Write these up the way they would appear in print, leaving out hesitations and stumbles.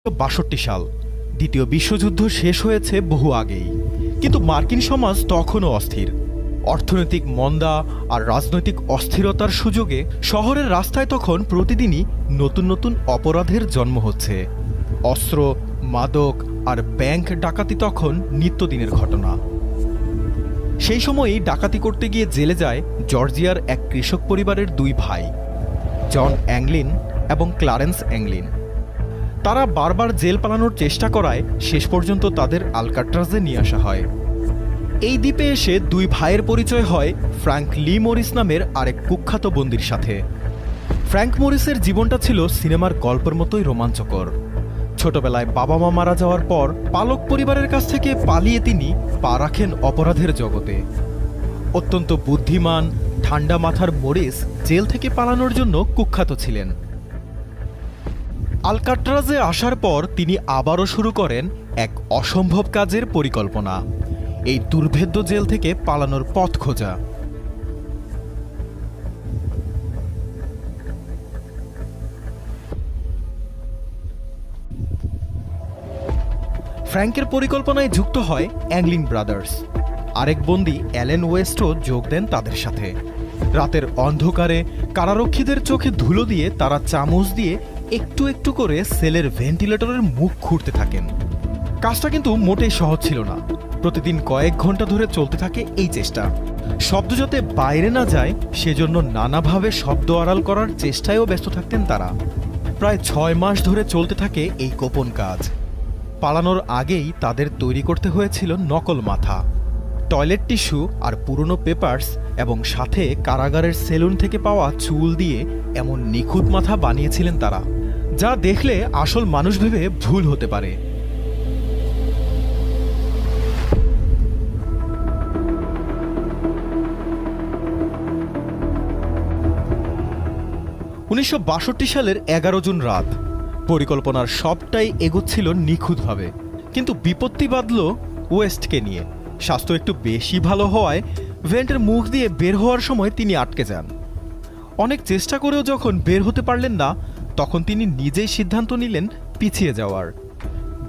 ১৯৬২ সাল। দ্বিতীয় বিশ্বযুদ্ধ শেষ হয়েছে বহু আগেই, কিন্তু মার্কিন সমাজ তখনও অস্থির। অর্থনৈতিক মন্দা আর রাজনৈতিক অস্থিরতার সুযোগে শহরের রাস্তায় তখন প্রতিদিনই নতুন নতুন অপরাধের জন্ম হচ্ছে। অস্ত্র, মাদক আর ব্যাংক ডাকাতি তখন নিত্যদিনের ঘটনা। সেই সময়ই ডাকাতি করতে গিয়ে জেলে যায় জর্জিয়ার এক কৃষক পরিবারের দুই ভাই, জন অ্যাংলিন এবং ক্লারেন্স অ্যাংলিন। তারা বারবার জেল পালানোর চেষ্টা করায় শেষ পর্যন্ত তাদের আলকাট্রাজে নিয়ে আসা হয়। এই দ্বীপে এসে দুই ভাইয়ের পরিচয় হয় ফ্র্যাঙ্ক লি মরিস নামের আরেক কুখ্যাত বন্দীর সাথে। ফ্র্যাঙ্ক মরিসের জীবনটা ছিল সিনেমার গল্পের মতোই রোমাঞ্চকর। ছোটবেলায় বাবা মা মারা যাওয়ার পর পালক পরিবারের কাছ থেকে পালিয়ে তিনি পা রাখেন অপরাধের জগতে। অত্যন্ত বুদ্ধিমান, ঠান্ডা মাথার মরিস জেল থেকে পালানোর জন্য কুখ্যাত ছিলেন। আলকাট্রাজে আসার পর তিনি আবারও শুরু করেন এক অসম্ভব কাজের পরিকল্পনা, এই দুর্ভেদ্য জেল থেকে পালানোর পথ খোঁজা। ফ্র্যাঙ্কের পরিকল্পনায় যুক্ত হয় অ্যাংলিন ব্রাদার্স। আরেক বন্দী অ্যালেন ওয়েস্টও যোগ দেন তাদের সাথে। রাতের অন্ধকারে কারারক্ষীদের চোখে ধুলো দিয়ে তারা চামচ দিয়ে একটু একটু করে সেলের ভেন্টিলেটরের মুখ খুঁড়তে থাকেন। কাজটা কিন্তু মোটেই সহজ ছিল না। প্রতিদিন কয়েক ঘন্টা ধরে চলতে থাকে এই চেষ্টা। শব্দ যাতে বাইরে না যায় সেজন্য নানাভাবে শব্দ আড়াল করার চেষ্টায়ও ব্যস্ত থাকতেন তারা। প্রায় ৬ মাস ধরে চলতে থাকে এই গোপন কাজ। পালানোর আগেই তাদের তৈরি করতে হয়েছিল নকল মাথা, টয়লেট টিস্যু আর পুরনো পেপারস, এবং সাথে কারাগারের সেলুন থেকে পাওয়া চুল দিয়ে এমন নিখুঁত মাথা বানিয়েছিলেন তারা, যা দেখলে আসল মানুষ ভেবে ভুল হতে পারে। সালের ১১ জুন রাত। পরিকল্পনার সবটাই এগোচ্ছিল নিখুঁতভাবে, কিন্তু বিপত্তি বাঁধল ওয়েস্টকে নিয়ে। স্বাস্থ্য একটু বেশি ভালো হওয়ায় ভেন্টের মুখ দিয়ে বের হওয়ার সময় তিনি আটকে যান। অনেক চেষ্টা করেও যখন বের হতে পারলেন না, তখন তিনি নিজেই সিদ্ধান্ত নিলেন পিছিয়ে যাওয়ার।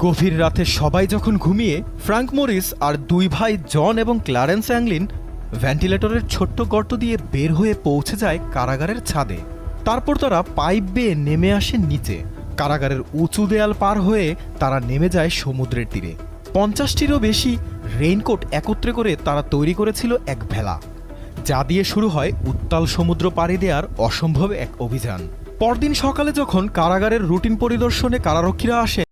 গভীর রাতে সবাই যখন ঘুমিয়ে, ফ্র্যাঙ্ক মরিস আর দুই ভাই জন এবং ক্লারেন্স অ্যাংলিন ভেন্টিলেটরের ছোট্ট গর্ত দিয়ে বের হয়ে পৌঁছে যায় কারাগারের ছাদে। তারপর তারা পাইপ বেয়ে নেমে আসে নিচে। কারাগারের উঁচু দেয়াল পার হয়ে তারা নেমে যায় সমুদ্রের তীরে। ৫০টিরও বেশি রেইনকোট একত্রে করে তারা তৈরি করেছিল এক ভেলা, যা দিয়ে শুরু হয় উত্তাল সমুদ্র পাড়ি দেওয়ার অসম্ভব এক অভিযান। পরদিন সকালে যখন কারাগারের রুটিন পরিদর্শনে কারারক্ষীরা আসে,